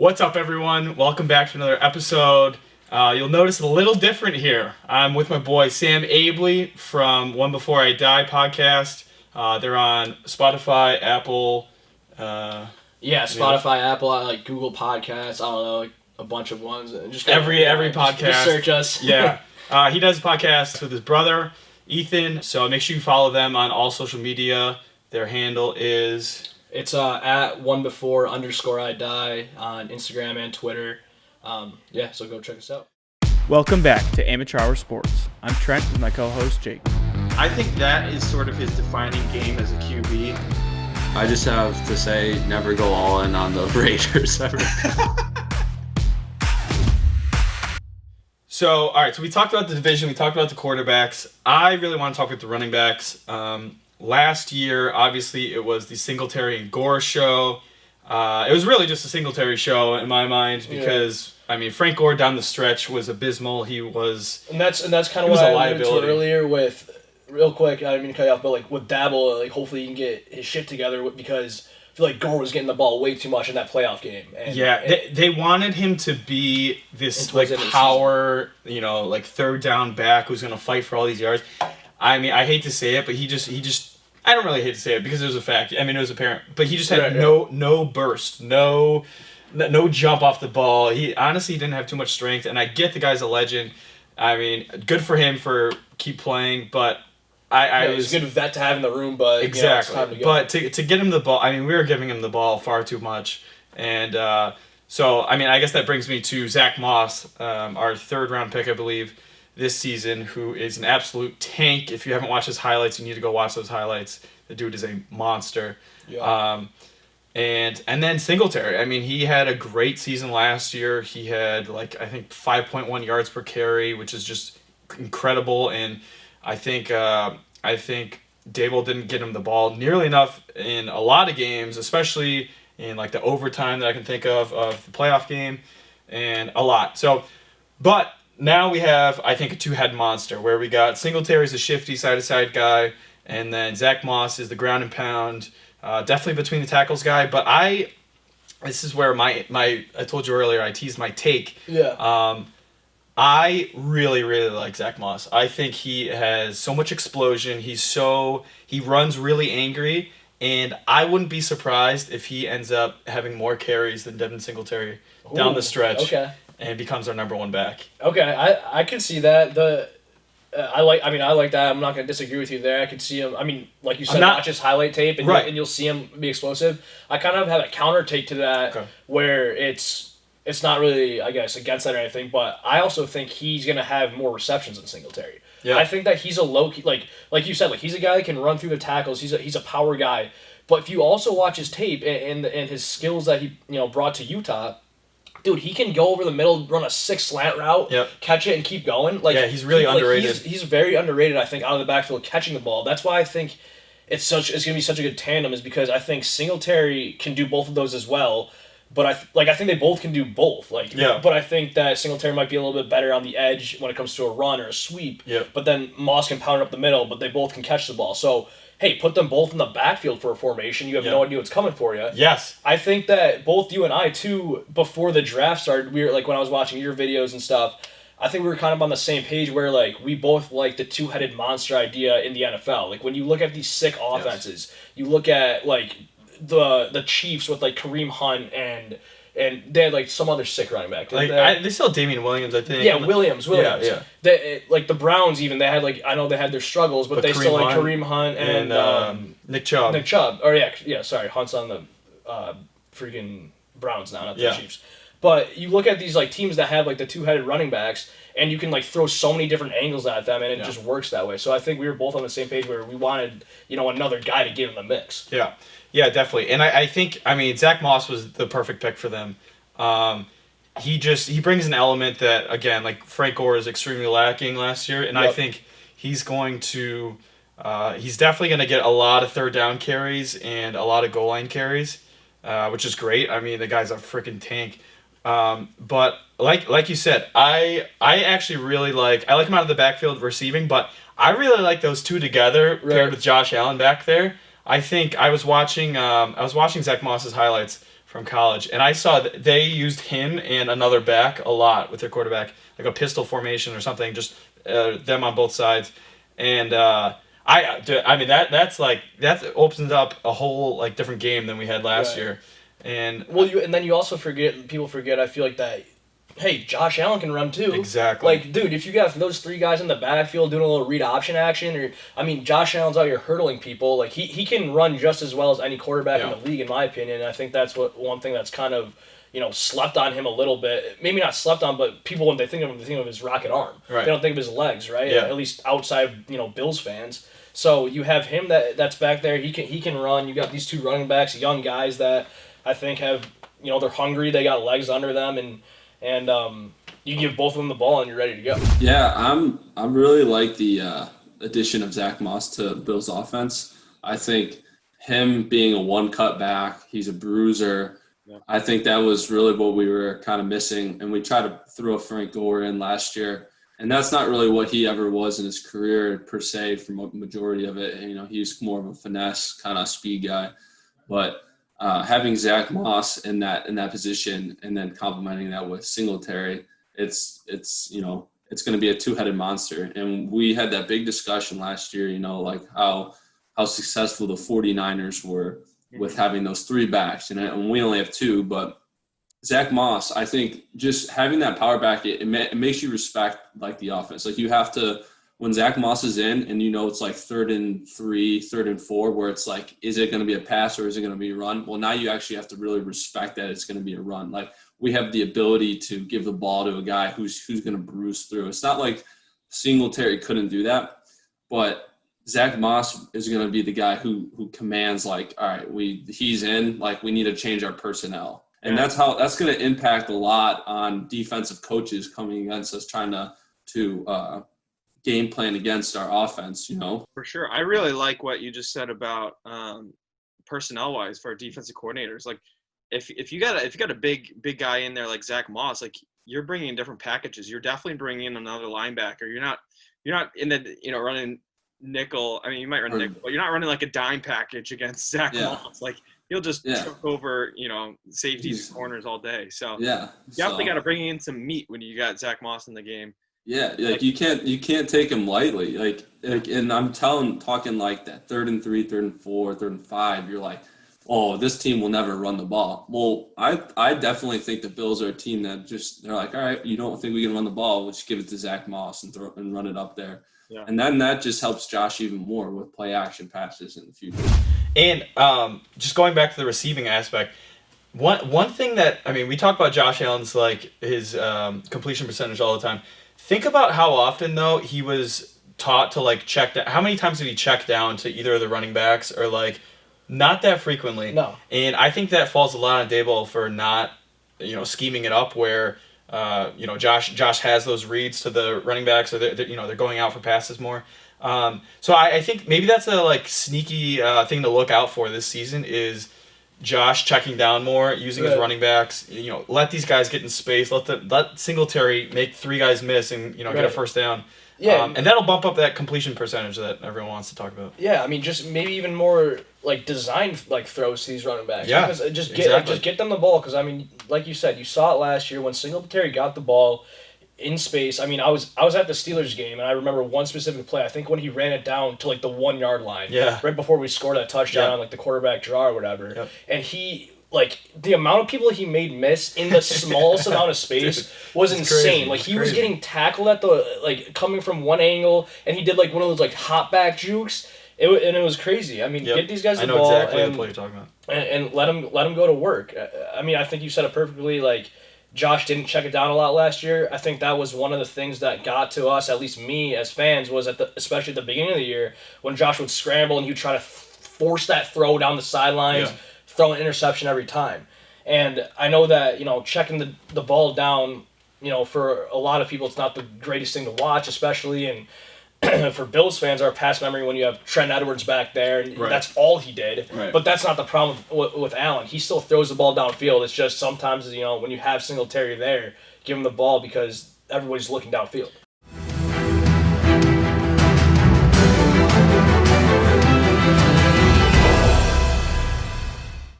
What's up, everyone? Welcome back to another episode. You'll notice a little different here. I'm with my boy Sam Abley from One Before I Die podcast. They're on Spotify, Apple. Spotify, Apple, like Google Podcasts. I don't know, like a bunch of ones. Just every podcast. Just search us. Yeah. He does podcasts with his brother Ethan. So make sure you follow them on all social media. Their handle is. It's at @onebefore_I_die on Instagram and Twitter. So go check us out. Welcome back to Amateur Hour Sports. I'm Trent with my co-host Jake. I think that is sort of his defining game as a QB. I just have to say, never go all in on the Raiders ever. So we talked about the division, we talked about the quarterbacks. I really want to talk about the running backs. Last year, obviously, it was the Singletary and Gore show. It was really just a Singletary show in my mind because, Frank Gore down the stretch was abysmal. He was... And that's kind of what I alluded to earlier with... Real quick, I didn't mean to cut you off, but like with Dabble, like hopefully he can get his shit together because I feel like Gore was getting the ball way too much in that playoff game. They wanted him to be this like power, like third down back who's going to fight for all these yards. I hate to say it, but he just I don't really hate to say it because it was a fact. It was apparent, but he just had no burst, no jump off the ball. He honestly didn't have too much strength, and I get the guy's a legend. Good for him for keep playing, but it was good vet to have in the room, but exactly. It's time to go. But to get him the ball, we were giving him the ball far too much, and I guess that brings me to Zack Moss, our third round pick, I believe, this season, who is an absolute tank. If you haven't watched his highlights, you need to go watch those highlights. The dude is a monster. Yeah. And then Singletary. He had a great season last year. He had 5.1 yards per carry, which is just incredible. And I think Dable didn't get him the ball nearly enough in a lot of games, especially in the overtime that I can think of the playoff game, and a lot. So, but now we have, I think, a two-head monster where we got Singletary's a shifty side-to-side guy, and then Zack Moss is the ground and pound, definitely between the tackles guy. But this is where I told you earlier, I teased my take. Yeah. I really, really like Zack Moss. I think he has so much explosion. He runs really angry, and I wouldn't be surprised if he ends up having more carries than Devin Singletary down the stretch. Okay. And becomes our number one back. Okay, I can see that. I like that. I'm not going to disagree with you there. I could see him. Like you said, watch his highlight tape and you'll see him be explosive. I kind of have a counter take to that where it's not really, I guess, against that or anything, but I also think he's going to have more receptions than Singletary. Yeah. I think that he's a low-key, like you said, he's a guy that can run through the tackles. He's a power guy. But if you also watch his tape and his skills that he brought to Utah, dude, he can go over the middle, run a 6 slant route, catch it, and keep going. He's really underrated. He's very underrated, I think, out of the backfield catching the ball. That's why I think it's going to be such a good tandem, is because I think Singletary can do both of those as well. But I think they both can do both. But I think that Singletary might be a little bit better on the edge when it comes to a run or a sweep. Yeah. But then Moss can pound it up the middle, but they both can catch the ball. So, hey, put them both in the backfield for a formation. You have no idea what's coming for you. Yes. I think that both you and I, too, before the draft started, we were when I was watching your videos and stuff, I think we were kind of on the same page where we both like the two-headed monster idea in the NFL. When you look at these sick offenses, you look at the Chiefs with Kareem Hunt and they had some other sick running back. They still have Damian Williams, I think. Yeah, Williams. Yeah. The Browns even, they had I know they had their struggles, but they still had Kareem Hunt and Nick Chubb. Sorry, Hunt's on the freaking Browns now, not the Chiefs. But you look at these teams that have the two-headed running backs, and you can throw so many different angles at them, and it just works that way. So I think we were both on the same page where we wanted another guy to get in the mix. Yeah. Yeah, definitely. And I think, Zack Moss was the perfect pick for them. He brings an element that, again, Frank Gore is extremely lacking last year, and I think he's going to, he's definitely going to get a lot of third down carries and a lot of goal line carries, which is great. The guy's a freaking tank. But like you said, I actually really I like him out of the backfield receiving, but I really like those two together paired with Josh Allen back there. I think I was watching Zack Moss's highlights from college, and I saw that they used him and another back a lot with their quarterback, like a pistol formation or something, just them on both sides, and I mean that opens up a whole like different game than we had last year, and and then you also people forget. I feel like that. Hey, Josh Allen can run too. Exactly. Like, dude, if you got those three guys in the backfield doing a little read option action, or I mean, Josh Allen's out here hurdling people. Like he can run just as well as any quarterback in the league, in my opinion. And I think that's one thing that's kind of slept on him a little bit. Maybe not slept on, but people when they think of him, they think of his rocket arm. Right. They don't think of his legs, right? Yeah. At least outside Bills fans. So you have him that's back there. He can run. You got these two running backs, young guys that I think have they're hungry. They got legs under them and you give both of them the ball and you're ready to go. Yeah, I'm really like the addition of Zack Moss to Bill's offense. I think him being a one-cut back, he's a bruiser. Yeah. I think that was really what we were kind of missing, and we tried to throw Frank Gore in last year, and that's not really what he ever was in his career per se. For a majority of it, he's more of a finesse kind of speed guy, but having Zack Moss in that position and then complementing that with Singletary, it's going to be a two-headed monster. And we had that big discussion last year, like how successful the 49ers were with having those three backs, and we only have two. But Zack Moss, I think, just having that power back, it makes you respect like the offense. Like you have to. When Zack Moss is in and it's like 3rd and 3, 3rd and 4, where it's like, is it going to be a pass or is it going to be a run? Well, now you actually have to really respect that it's going to be a run. Like we have the ability to give the ball to a guy who's going to bruise through. It's not like Singletary couldn't do that, but Zack Moss is going to be the guy who commands like, all right, he's in, like we need to change our personnel. And that's going to impact a lot on defensive coaches coming against us, trying to game plan against our offense, For sure. I really like what you just said about personnel wise for our defensive coordinators. Like if you got a big guy in there like Zack Moss, like you're bringing in different packages. You're definitely bringing in another linebacker. You're not in the running nickel. I mean, you might run nickel, but you're not running like a dime package against Zack Moss. Like he'll just choke over safeties and corners all day. So you definitely got to bring in some meat when you got Zack Moss in the game. Yeah, like you can't take him lightly. Like and I'm talking like that 3rd and 3, 3rd and 4, 3rd and 5. You're like, oh, this team will never run the ball. Well, I definitely think the Bills are a team that they're like, all right, you don't think we can run the ball? We'll just give it to Zack Moss and run it up there. Yeah. And then that just helps Josh even more with play action passes in the future. And just going back to the receiving aspect, one thing that we talk about Josh Allen's like his completion percentage all the time. Think about how often, though, he was taught to, like, check down. How many times did he check down to either of the running backs or, like, not that frequently? No. And I think that falls a lot on Daboll for not, scheming it up where, Josh has those reads to the running backs or they're going out for passes more. So I think maybe that's a, like, sneaky thing to look out for this season is Josh checking down more, using his running backs. Let these guys get in space. Let Singletary make three guys miss and get a first down. Yeah, and that'll bump up that completion percentage that everyone wants to talk about. Yeah, just maybe even more like designed like throws to these running backs. Yeah, because just get them the ball. Because like you said, you saw it last year when Singletary got the ball in space. I was at the Steelers game and I remember one specific play. I think when he ran it down to like the 1 yard line. Yeah. Right before we scored that touchdown on like the quarterback draw or whatever. Yep. And he like the amount of people he made miss in the smallest amount of space was insane. Like he was getting tackled at the coming from one angle and he did like one of those like hop back jukes. It was crazy. Get these guys the ball. I know exactly the play you're talking about. And let them go to work. I think you said it perfectly. Like Josh didn't check it down a lot last year. I think that was one of the things that got to us, at least me as fans, was especially at the beginning of the year when Josh would scramble and he'd try to force that throw down the sidelines, throw an interception every time. And I know that checking the ball down, for a lot of people it's not the greatest thing to watch, especially in. For Bills fans, our past memory when you have Trent Edwards back there, and that's all he did. Right. But that's not the problem with Allen. He still throws the ball downfield. It's just sometimes, when you have Singletary there, give him the ball because everybody's looking downfield.